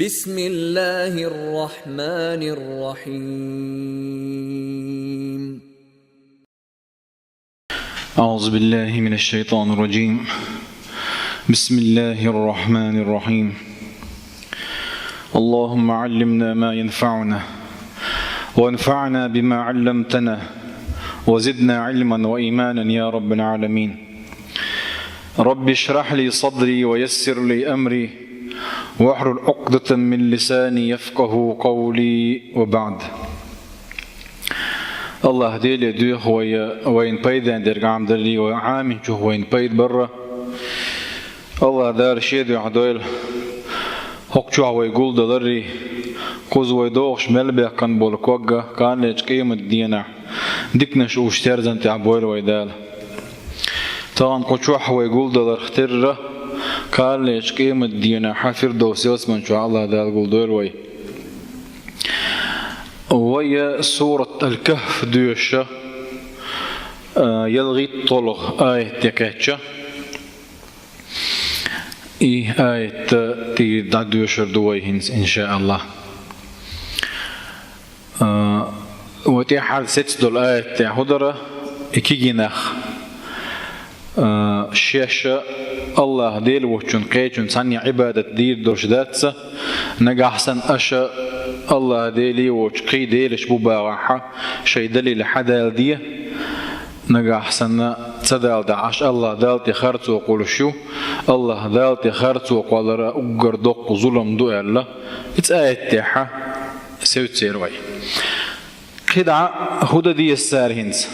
بسم الله الرحمن الرحيم. أعوذ بالله من الشيطان الرجيم. بسم الله الرحمن الرحيم. اللهم علمنا ما ينفعنا وانفعنا بما علمتنا وزدنا علما وإيمانا يا رب العالمين. رب اشرح لي صدري ويسر لي أمري واحلل عقدة من لساني يفقه قولي وبعد. الله ديل يدوه وين بيدان درقام درلي وعامن شوه وين بيد برا. الله دار شيد يحدويل حقشوه ويقول دلري قوز ويدوغش ملبع كان بولكوغا كان ليش قيمة دينا ديكنش وشترزن تعبويل ويدال طبعا قوشوه ويقول دلر اختر قال ليش قيمة دينا حافر دوسيوس من شاء الله دال قول دول وهي سورة الكهف دوشة يلغي طلق آية تكاتشة آية تدوشر دويهنس إن شاء الله وتحال ست دول آية تحضر إكيجيناخ الشاشة الله ديل وشون قيتون ثانية عبادة دير درشداتسا نجاحسن أشا الله ديلي وشقي ديلش بباغحة شي دليل حدال دي نجاحسن تدال دعش الله دالتي خرط وقول شو الله دالتي خرط وقال را أجر دق ظلم دو الله إتآيت تحا سوت سيروي خدعة هدا دي السارهنس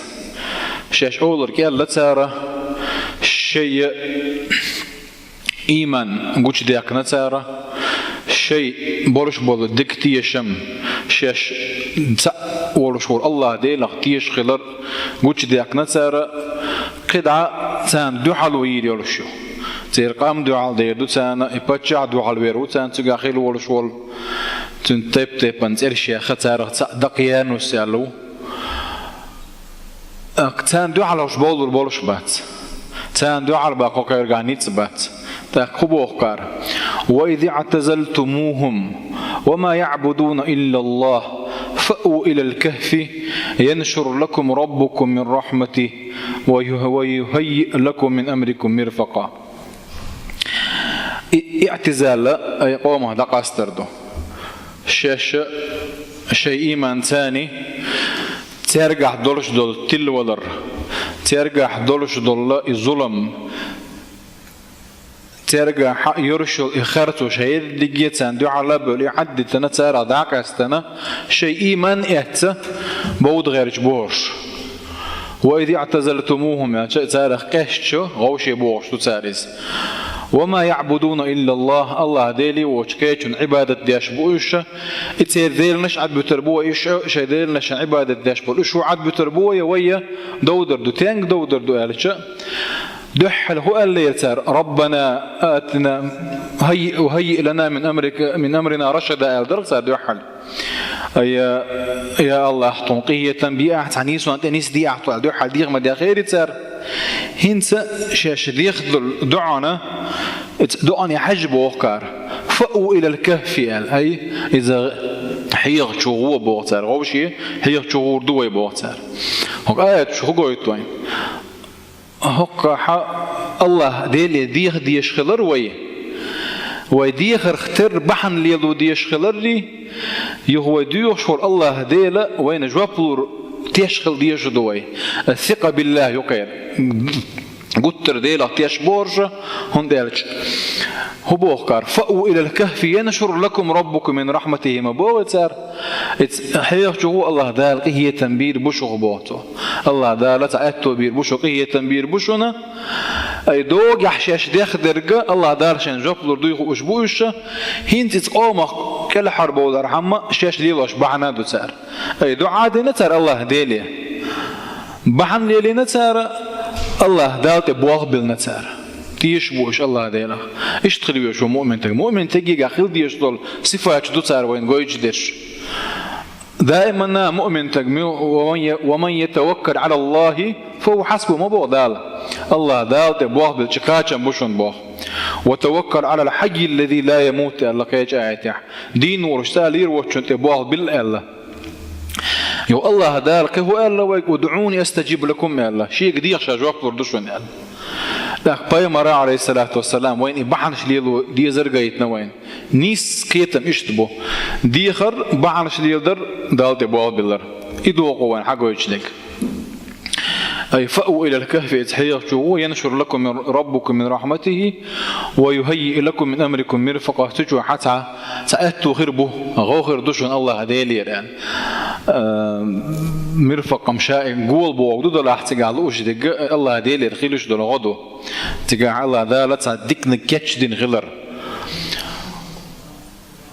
شاش أولر كيالا تسارة شيء إيمان قوش ديك نتسارة شيء برش بول دكتيشم شاش ولش بول الله ديلك تيش خلر قوش ديك نتسارة قدعة سان دوحل ويري ولشو تيرقام دوحل دير دو سانا إبتشع دوحل ويرو سان تجاخيل ولش بول تنتيب تيبان تيرشيا خسارة دقيان وسالو سان دوحل وش بول بولش بات سان دوحل باقو كيرغانيت بات تقبوخكار وإذ اعتزلتموهم وما يعبدون إلا الله فأووا إلى الكهف ينشر لكم ربكم من رحمته ويهيئ لكم من أمركم مرفقا. اعتزال أي قومه دقاستردو شاشة شيء إيمان ثاني ترجع دولش دول تل ولر ترجع دولش دول الظلم ترجع يرشل إخرته شيء دقيت سندو على بولي حد تنتسار داك استنا شيء إيمان إهتس بود غير جبورش وإذا اعتزلتموهم يعني شيء تاريخ كششو غوشي بورش تساريز وما يعبدون إلا الله ديلي وشكيتون عبادة دياش بوش اتسير ذيل نش عد بتربوه إيش شيء ذيل نش عبادة دياش بوش عد بتربوه ويا دودر دو تانك دودر دو ألشة دحل هو اللي يتسار ربنا آتنا هيئ لنا من أمرنا رشدا الدرس دحل يا الله تنقيه تنبيه عنيس وانت نيس دي اعطوا دحل ديغ ما دي خير يتسار هنس شاش ديغ دعنا دعنا حجب وقار فأو إلى الكهف أي إذا حيغ شغوه بوغتار غوشي حيغ شغور دوي بوغتار هو آيات شو قويتوين هقا الله ديل ديخ ديش خلر ويديخ اختر بحن ليلو ديش خلر لي يهو ديوش فور الله ديل وين جوابلور تيشخل ديش دوي الثقة بالله يقير قتر ديلا تيش بورج هون ديلش هو بوخكار فأو إلى الكهف ينشر لكم ربكم من رحمته ما بوتر حيث هو الله دال هي تنبير بشو بوته الله دال تعتو بير بشو هي تنبير بشونا أي دوج يحشاش داخ درجة الله دال شان جبلور دوي أسبوعش هنت تقوم كل حرب ولا رحمة شاش ليلاش بعنا دوتر أي دو عادي نتر الله دالي بحن ليلي نتر الله دالت بواق بالنتر تيش بوش الله ديلا ايش تخليه شو مؤمن تجي اخيل ديش دول صفات دوتار وين جويج ديش دائما مؤمن تجمي ومن يتوكل على الله فهو حسبه ما بو دال الله دالت بواق بالشكاچ بوشون بو وتوكل على الحي الذي لا يموت الله كيج آية دين ورشتالير وشنت بواه بالله يو الله دارك هو الله ودعوني استجيب لكم يا الله شيء قدير شجوك بردوشون يا الله لك بايمرا عليه الصلاة والسلام وين بحنش ليلو دي زرقايتنا وين نيس كيتم اشتبو ديخر بحنش ليلدر دالت بواه بالله يدوقوا وين حقو يجلك أي فأووا إلى الكهف اتحيقوا ينشر لكم من ربكم من رحمته ويهيئ لكم من أمركم مرفقا تجوا حتى تأتوا خربوا غوخر دشون الله هديلي يعني مرفق مشاء قول بوغدو لا احتقال وجد الله هديلي رخيلش دول غدو تقع الله ذا لا تصدقنا كاتش دين غلر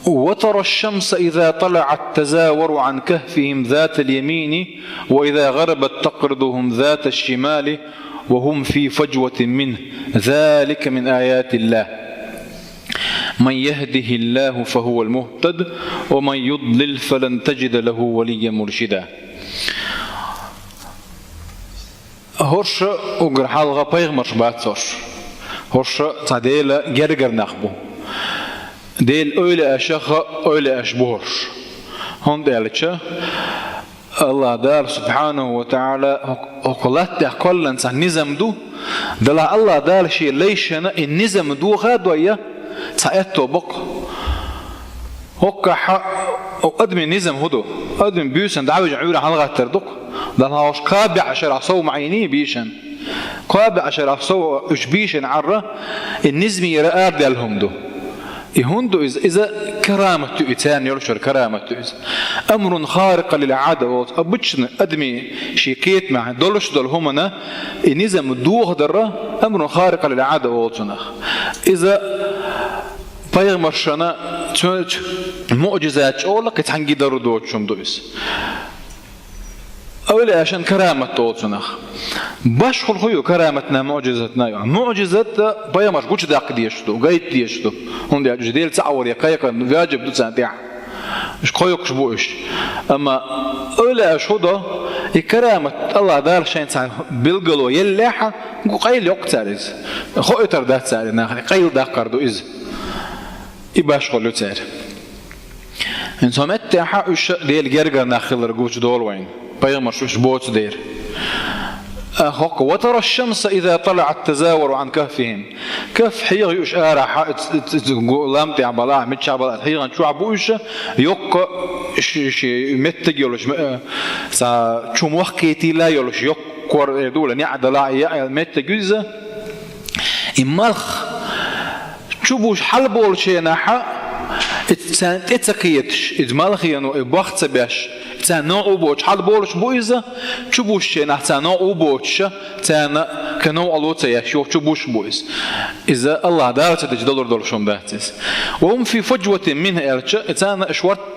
وترى الشمس إذا طلعت تزاور عن كهفهم ذات اليمين وإذا غربت تقرضهم ذات الشمال وهم في فجوة منه ذلك من آيات الله من يهده الله فهو المهتد ومن يضلل فلن تجد له وليا مرشدا هرش أقر حلقة بيغمرش باتسوش هرش تعديل جرجر نخبو ديل أولى أشخ أولى أشبهرش هون دالتشا الله دار سبحانه وتعالى وقلت أقل إنسان نظام دو دلا الله دار شيء ليش أنا النظام دو غادوية سأتو بق هكا حق أدمي النظام هدو أدمي بيوسن دعوج عيورا حلقة تردق دلا هوش قابع عشر عصو معيني بيشن قابع عشر عصو إش بيشن عرة النظام يرأى دالهم دو يهندو إذا كرامة إتان يرشر كرامة أمر خارق للعادة أبتشن أدمي شيكيت مع دولش دول همنا النظام دوغ درة أمر خارق للعادة وطنخ إذا بايغمر شنا معجزات أولا كتحنجي درو دوتشم دويس أولي عشان كرامة توتنخ باش خلقيو كرامتنا معجزتنا معجزت بايا مش قلت داق ديشتو قايت ديشتو هون دي جديل تعور يا كايكا واجب دو ساعتيع مش قويك شبوش اما أولي أشهده كرامة الله دار شين ساعة بلقلو يليحة قايل يقتارز خو يتر دات ساري ناخذ قايل داقر دو إز إباش خلو ساري إنسان متى إيش ديال جرجر ناخذ رجوج دول وين بايغمر شوش بوت دير أخوك وترى الشمس إذا طلعت تزاور عن كهفهم كهف حيغ يوش آرح لامتي عبلاء متشع بلاء حيغ شو عبوش يوك شي متج يولش سا شو موخيتي لا يولش يوك كور دول نعد لا يا متجوزة إمالخ شوبوش حلبول شيء ناحا اتسقيتش إجمالخي إنه بوقت باش تانا أوبوش حال بولش بويزة شبوش نحتانا أوبوش تانا كانوا علوته يشوف شبوش بويز إذا الله دارت تجدلور دولشون باتس وهم في فجوة منها إرجع تانا إشورت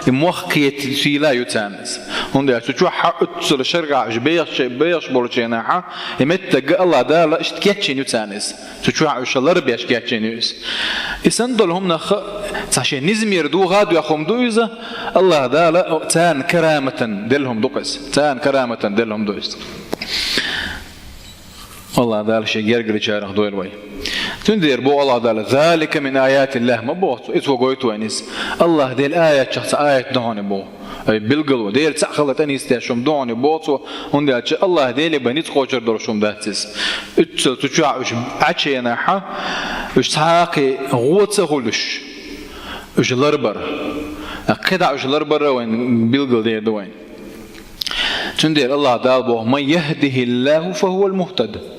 إمخ كيت في لا يتانس هم ده شو حقت الشرع جبيش بولشيناها يمتج الله دار اشتكيتشين يتانس شو عش الله ربي اشتكيتشين يس يسندلهم نخ عشان نزمير دو غاد يخم دويزة الله دار تان كرامة دلهم دقس تان كرامة دلهم دويس الله دار شيء يرجع شارع دويل وين تندير بو الله دار ذلك من آيات الله ما بوت إتوا قويتوا أنيس الله ديل آية شخص آية دهون بو أي بالقلو ديل تأخذت أنيس تشوم دهون بوتوا هندي الله ديل بنيت خوشر درشوم داتس تشوع وش عشينا ح وش ساقي غوت غلش وش لربر قطع وش لربر وين بالقل ديل دوين تندير الله دار بو من يهده الله فهو المهتد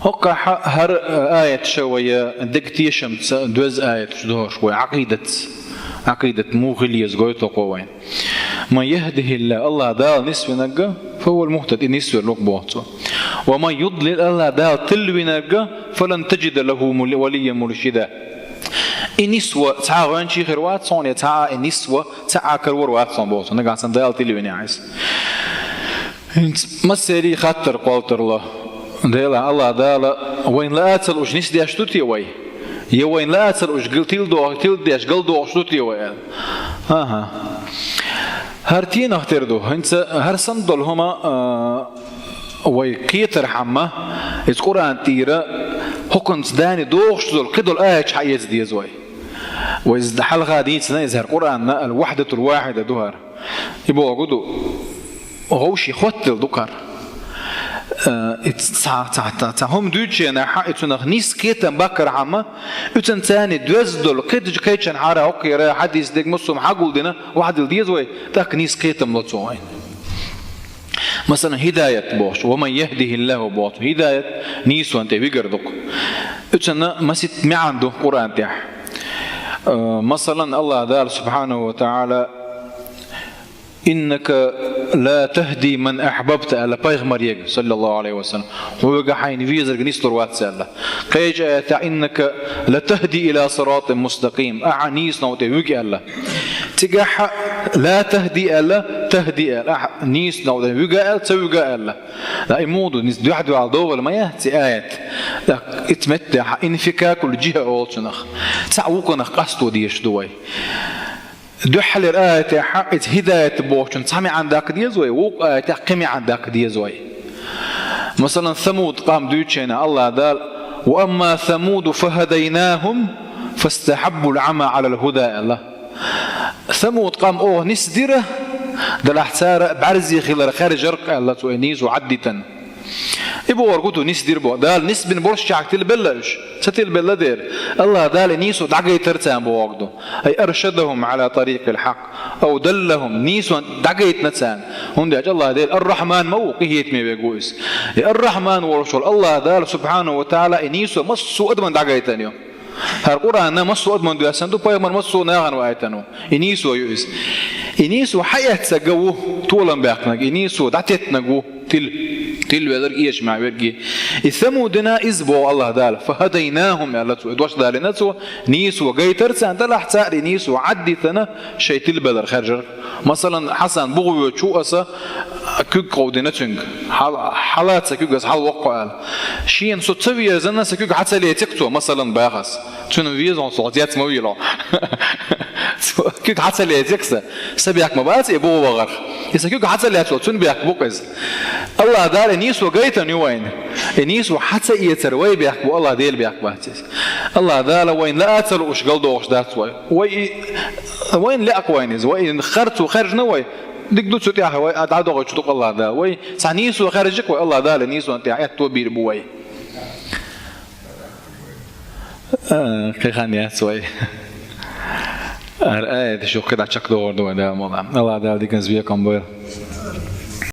هكا هر آية شوية دقتي شمس دوز آية شدور شوية عقيدة مغلية زغويت لقوين من يهده الله دال نسو نجا فهو المهتد نسو لقبوته ومن يضلل الله دال تلوي نجا فلن تجد له وليا مرشدا النسوة تعاون شيء خيروات صون تعا النسوة تعا كروات صون بوته نجا سن دال تلوي نعيس مسيري خطر قالت الله ديلا الله دالا وين لا أتل وش نسدي أشتوتي وين يوين لا أتل وش قلتيل دو تيل أش قلدو أشتوتي وين ها هرتين أختردو هنس هر صندل هما ويكيتر حما القرآن تيرا هكونس داني دوش ذل قدر الآية حيز دي زوي وإذا حلقة دي تنزهر قرآن الوحدة الواحدة دهر يبقى وجوده وهوشي خوتل دكار هم دوتشي أنا حقيقة نيس كيتن بكر عما يتن تاني دوزدل قد كيتشن حارة أوكي حديث ديك مصوم حقول دينا واحد الديزوي تاك نيس كيتن ملتصوين مثلا هداية بوش ومن يهده الله بوش هداية نيس وانت بيقردك يتن مسيت معندو قرآن تاح مثلا الله دار سبحانه وتعالى إنك لا تهدي من أحببت على بيغمر يجي صلى الله عليه وسلم هو جحين فيزر جنيستر واتسأله قيج إنك لا تهدي إلى صراط مستقيم أعنيس نوتي ويجي الله تجح لا تهدي الله تهدي الله نيس نوتي ويجي الله تسوي الله لا يمودو نيس واحد على دول ما يهتي آيات اتمتع انفكاك الجهة أولشنخ تعوقنا قصدو ديش دوي دحل الآية حقت هداية بوشن سامي عندك ديزوي وق آية قمي عندك ديزوي مثلا ثمود قام دوتشينا الله دال وأما ثمود فهديناهم فاستحبوا العمى على الهدى الله ثمود قام نسدره دل احتار بعرزي خلال خارج رق الله توينيز وعدتا يبو ورقوتو نيس دير بو دال نيس بن بورش شاك تلبلش ستلبل دير الله دال نيسو دعقي ترتان بو وقدو اي ارشدهم على طريق الحق او دلهم نيسو دعقي تنتان هندي الله دير الرحمن موقيت مي بيقوس الرحمن ورسول الله دال سبحانه وتعالى نيسو مسو ادمن دعقي تانيو هالقرآن مسو ادمن دو اسندو بايمر مسو ناغن وايتانو انيسو يوس انيسو حياة سجوه طولا باقنا انيسو دعتت نجو تل بدر إيش مع برجي الثمودنا إزبوا الله دال فهديناهم على دوش دال نسوا نيس وجاي ترسان دل احتار نيس وعدي ثنا شيء تل بدر خرج مثلا حسن بغوا شو أسا كوك قودنتشنج حالات سكوك حال وقع شيء صوت سوي زنا سكوك حتى لي تكتو مثلا باخس شنو فيزون صوتيات مويلة كوك حتى لي تكسا سبيك مبات يبغوا بغر يسكوك حتى لي تلو شنو بيك بوكز الله دار نيس وجايتا نيوين نيس وحتى يتروي بيحكوا الله ديل بيحكوا الله دار وين لا أتلو وش قلدو وش دات وين لا أقوينز وين خرت وخرج نوي ديك دوت شو تياه وين أدعو وش تقول الله دار وين سعنيس وخرجك والله دار نيس وأنت عيت توبير بوي كخانية سوي الآية شو كده شكله وردوا ده موضع الله دار ديك نسبيه كم بير